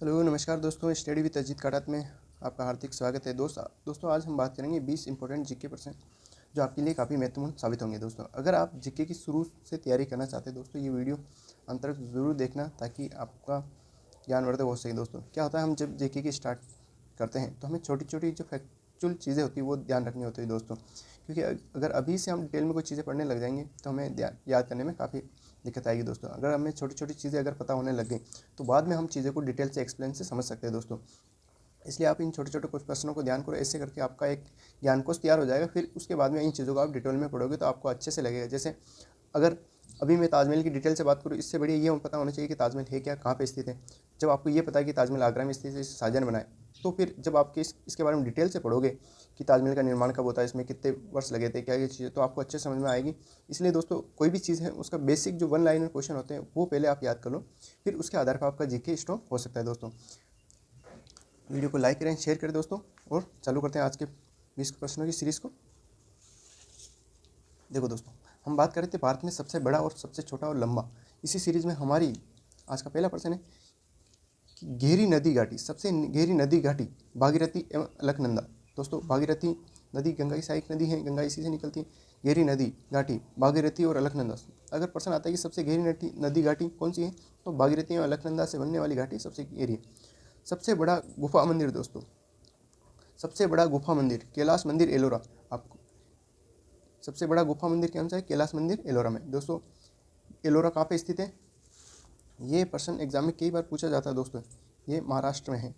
Hello नमस्कार दोस्तों, study with Ajit काटात में आपका हार्दिक स्वागत है। दोस्तों आज हम बात करेंगे 20 इंपॉर्टेंट जीके प्रश्न जो आपके लिए काफ़ी महत्वपूर्ण साबित होंगे। दोस्तों अगर आप जीके की शुरू से तैयारी करना चाहते हैं दोस्तों, ये वीडियो अंत तक ज़रूर देखना ताकि आपका ज्ञानवर्धक हो सके। दोस्तों क्या होता है, हम जब जीके की स्टार्ट करते हैं तो हमें छोटी छोटी जो फैक्चुअल चीज़ें होती है वो ध्यान रखनी होती है दोस्तों, क्योंकि अगर अभी से हम डिटेल में कोई चीज़ें पढ़ने लग जाएंगे तो हमें याद करने में काफ़ी दिक्कत आएगी। दोस्तों अगर हमें छोटी छोटी चीज़ें अगर पता होने लग गई तो बाद में हम चीज़ें को डिटेल से एक्सप्लेन से समझ सकते हैं दोस्तों। इसलिए आप इन छोटे छोटे कुछ प्रश्नों को ध्यान करो, ऐसे करके आपका एक ज्ञानकोश तैयार हो जाएगा। फिर उसके बाद में इन चीज़ों को आप डिटेल में पढ़ोगे तो आपको अच्छे से लगेगा। जैसे अगर अभी मैं ताजमहल की डिटेल से बात करूँ, इससे बढ़िया ये पता होना चाहिए कि ताजमहल है क्या, कहाँ पे स्थित है। जब आपको ये पता है कि ताजमहल आगरा में स्थित है, शाहजहां ने बनाया, तो फिर जब आपके इसके बारे में डिटेल से पढ़ोगे कि ताजमहल का निर्माण कब होता है, इसमें कितने वर्ष लगे थे, क्या ये चीज़ें, तो आपको अच्छे समझ में आएगी। इसलिए दोस्तों कोई भी चीज़ है उसका बेसिक जो वन लाइनर क्वेश्चन होते हैं वो पहले आप याद कर लो, फिर उसके आधार पर आपका जीके स्ट्रॉन्ग हो सकता है। दोस्तों वीडियो को लाइक करें, शेयर करें दोस्तों, और चालू करते हैं आज के 20 प्रश्नों की सीरीज़ को। देखो दोस्तों, हम बात कर रहे थे भारत में सबसे बड़ा और सबसे छोटा और लंबा। इसी सीरीज़ में हमारी आज का पहला प्रश्न है कि गहरी नदी घाटी, सबसे गहरी नदी घाटी भागीरथी एवं अलकनंदा। दोस्तों भागीरथी नदी गंगा की सहायक नदी है, गंगा इसी से निकलती है। गहरी नदी घाटी भागीरथी और अलकनंदा। अगर प्रश्न आता है कि सबसे गहरी नदी घाटी कौन सी है, तो भागीरथी और अलकनंदा से बनने वाली घाटी सबसे गहरी है। सबसे बड़ा गुफा मंदिर दोस्तों, सबसे बड़ा गुफा मंदिर कैलाश मंदिर एलोरा। आपको सबसे बड़ा गुफा मंदिर कौन सा है? कैलाश मंदिर एलोरा में। दोस्तों एलोरा कहाँ पे स्थित है? ये प्रश्न एग्जाम में कई बार पूछा जाता है दोस्तों। ये महाराष्ट्र में है,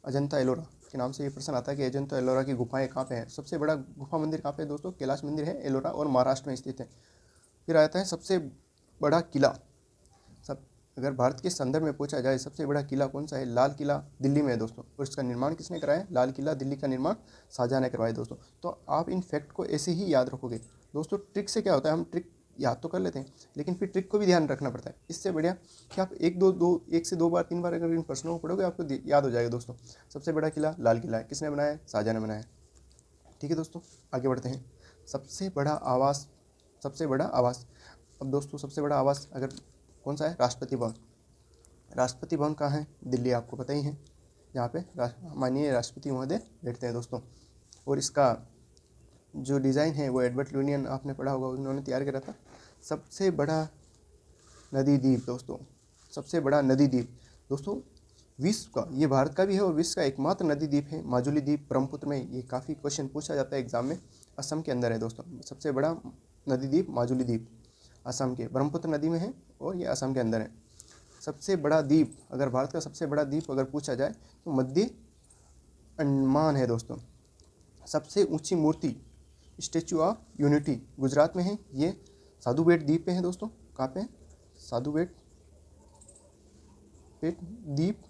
अजंता एलोरा के नाम से ये प्रश्न आता है कि अजंता एलोरा की गुफाएं कहाँ पे हैं। सबसे बड़ा गुफा मंदिर कहाँ पे है दोस्तों? कैलाश मंदिर है एलोरा और महाराष्ट्र में स्थित है। फिर आता है सबसे बड़ा किला। सब अगर भारत के संदर्भ में पूछा जाए सबसे बड़ा किला कौन सा है? लाल किला दिल्ली में है दोस्तों। और इसका निर्माण किसने कराया? लाल किला दिल्ली का निर्माण शाहजहां ने करवाया दोस्तों। तो आप इन फैक्ट को ऐसे ही याद रखोगे दोस्तों। ट्रिक से क्या होता है, हम ट्रिक याद तो कर लेते हैं लेकिन फिर ट्रिक को भी ध्यान रखना पड़ता है। इससे बढ़िया कि आप एक से दो बार तीन बार अगर इन प्रश्नों को पढ़ोगे आपको याद हो जाएगा दोस्तों। सबसे बड़ा किला लाल किला है, किसने बनाया? शाहजहां ने बनाया। ठीक है दोस्तों, आगे बढ़ते हैं। सबसे बड़ा आवास, सबसे बड़ा आवास। अब दोस्तों सबसे बड़ा आवास अगर कौन सा है? राष्ट्रपति भवन। राष्ट्रपति भवन कहाँ है? दिल्ली, आपको पता ही है, जहाँ पे माननीय राष्ट्रपति महोदय बैठते हैं दोस्तों। और इसका जो डिज़ाइन है वो एडवर्ड लुटियन, आपने पढ़ा होगा, उन्होंने तैयार करा था। सबसे बड़ा नदी द्वीप दोस्तों, सबसे बड़ा नदी द्वीप दोस्तों विश्व का, ये भारत का भी है और विश्व का एकमात्र नदी द्वीप है माजुली द्वीप, ब्रह्मपुत्र में। ये काफ़ी क्वेश्चन पूछा जाता है एग्जाम में। असम के अंदर है दोस्तों सबसे बड़ा नदी द्वीप माजुली द्वीप, असम के ब्रह्मपुत्र नदी में है और ये असम के अंदर है। सबसे बड़ा द्वीप, अगर भारत का सबसे बड़ा द्वीप अगर पूछा जाए तो मध्य अंडमान है दोस्तों। सबसे ऊंची मूर्ति स्टैचू ऑफ यूनिटी गुजरात में है, ये साधु बेट द्वीप पे है दोस्तों। कहाँ पे है? साधु बेट द्वीप।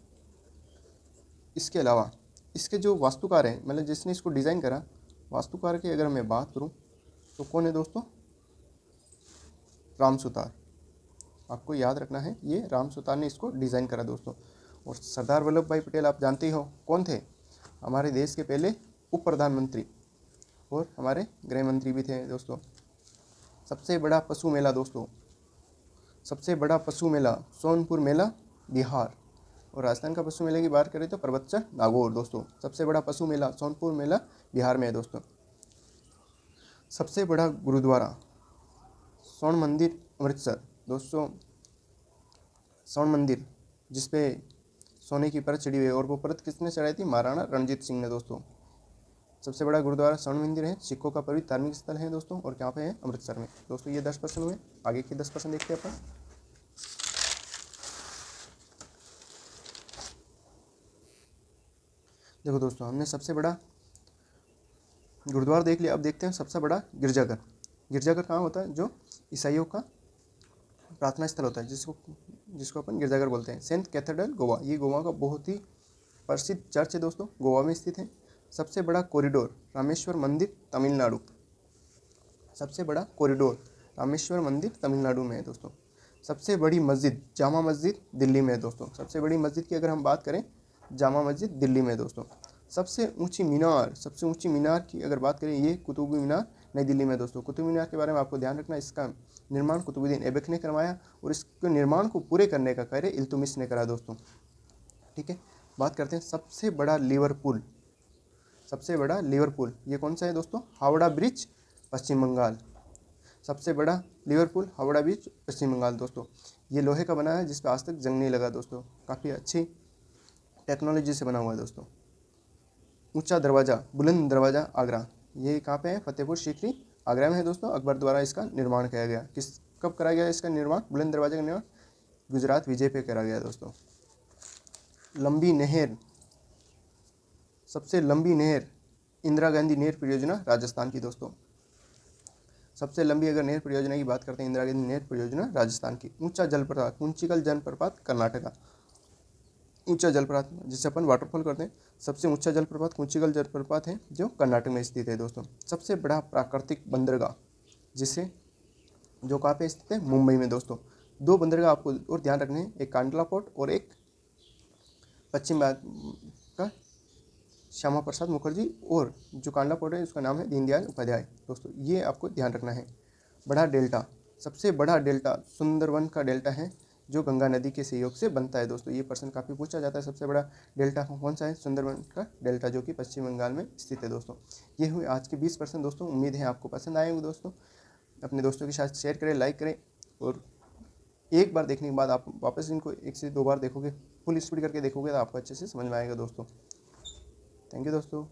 इसके अलावा इसके जो वास्तुकार हैं, मतलब जिसने इसको डिज़ाइन करा, वास्तुकार की अगर मैं बात करूँ तो कौन है दोस्तों? राम सुतार। आपको याद रखना है, ये राम सुतार ने इसको डिज़ाइन करा दोस्तों। और सरदार वल्लभ भाई पटेल आप जानते ही हो कौन थे? हमारे देश के पहले उप प्रधानमंत्री और हमारे गृह मंत्री भी थे दोस्तों। सबसे बड़ा पशु मेला दोस्तों, सबसे बड़ा पशु मेला सोनपुर मेला बिहार। और राजस्थान का पशु मेले की बात करें तो पर्वतसर नागौर दोस्तों। सबसे बड़ा पशु मेला सोनपुर मेला बिहार में है दोस्तों। सबसे बड़ा गुरुद्वारा स्वर्ण मंदिर अमृतसर दोस्तों। स्वर्ण मंदिर जिसपे सोने की परत चढ़ी हुई है, और वो परत किसने चढ़ाई थी? महाराणा रणजीत सिंह ने दोस्तों। सबसे बड़ा गुरुद्वारा स्वर्ण मंदिर है, सिखों का पवित्र धार्मिक स्थल है दोस्तों, और कहाँ पे है? अमृतसर में दोस्तों। ये 10% हुए, आगे के 10% देखते हैं अपन। देखो दोस्तों, हमने सबसे बड़ा गुरुद्वारा देख लिया, अब देखते हैं सबसे बड़ा गिरजाघर। गिरजाघर कहाँ होता है? जो ईसाइयों का प्रार्थना स्थल होता है, जिसको अपन गिरजाघर बोलते हैं। सेंट कैथेड्रल गोवा, ये गोवा का बहुत ही प्रसिद्ध चर्च है दोस्तों, गोवा में स्थित है। सबसे बड़ा कॉरिडोर रामेश्वर मंदिर तमिलनाडु। सबसे बड़ा कॉरिडोर रामेश्वर मंदिर तमिलनाडु में है दोस्तों। सबसे बड़ी मस्जिद जामा मस्जिद दिल्ली में है दोस्तों। सबसे बड़ी मस्जिद की अगर हम बात करें, जामा मस्जिद दिल्ली में है दोस्तों। सबसे ऊंची मीनार, सबसे ऊंची मीनार की अगर बात करें, ये कुतुब मीनार नई दिल्ली में है दोस्तों। कुतुब मीनार के बारे में आपको ध्यान रखना, इसका निर्माण कुतुबुद्दीन ऐबक ने करवाया और इसके निर्माण को पूरे करने का कार्य इल्तुतमिश ने करा दोस्तों। ठीक है। बात करते हैं सबसे बड़ा लिवरपूल। सबसे बड़ा लिवरपूल ये कौन सा है दोस्तों? हावड़ा ब्रिज, पश्चिम बंगाल। सबसे बड़ा लिवरपूल, हावड़ा ब्रिज, पश्चिम बंगाल दोस्तों। ये लोहे का बना है जिस पर आज तक जंग नहीं लगा दोस्तों। काफ़ी अच्छी टेक्नोलॉजी से बना हुआ है दोस्तों। ऊंचा दरवाज़ा, बुलंद दरवाज़ा, आगरा। ये कहाँ पे है? फतेहपुर सीकरी, आगरा में है दोस्तों। अकबर द्वारा इसका निर्माण किया गया। कब कराया गया इसका निर्माण? बुलंद दरवाजे का निर्माण गुजरात विजय पे करा गया दोस्तों। लंबी नहर, सबसे लंबी नहर इंदिरा गांधी नहर परियोजना राजस्थान की दोस्तों। सबसे लंबी अगर नहर परियोजना की बात करते हैं, इंदिरा गांधी नहर परियोजना राजस्थान की। ऊंचा जलप्रपात, कुंचिकल जलप्रपात, कर्नाटका। ऊंचा जलप्रपात जिसे अपन वाटरफॉल करते हैं, सबसे ऊंचा जलप्रपात कुंचिकल जलप्रपात है जो कर्नाटक में स्थित है दोस्तों। सबसे बड़ा प्राकृतिक बंदरगाह जिसे जो कहाँ पे स्थित है? मुंबई में दोस्तों। दो बंदरगाह आपको और ध्यान रखने हैं, एक कांडला पोर्ट और एक पश्चिम का श्यामा प्रसाद मुखर्जी, और जो कांडला पोर्ट है उसका नाम है दीनदयाल उपाध्याय दोस्तों। ये आपको ध्यान रखना है। बड़ा डेल्टा, सबसे बड़ा डेल्टा सुंदरवन का डेल्टा है जो गंगा नदी के सहयोग से बनता है दोस्तों। ये प्रश्न काफ़ी पूछा जाता है। सबसे बड़ा डेल्टा कौन सा है? सुंदरवन का डेल्टा जो कि पश्चिम बंगाल में स्थित है दोस्तों। ये हुए आज के 20% दोस्तों। उम्मीद है आपको पसंद आए होंगे दोस्तों। अपने दोस्तों के साथ शेयर करें, लाइक करें, और एक बार देखने के बाद आप वापस इनको 1 से 2 बार देखोगे, फुल स्पीड करके देखोगे तो आपको अच्छे से समझ में आएगा दोस्तों। थैंक यू दोस्तों।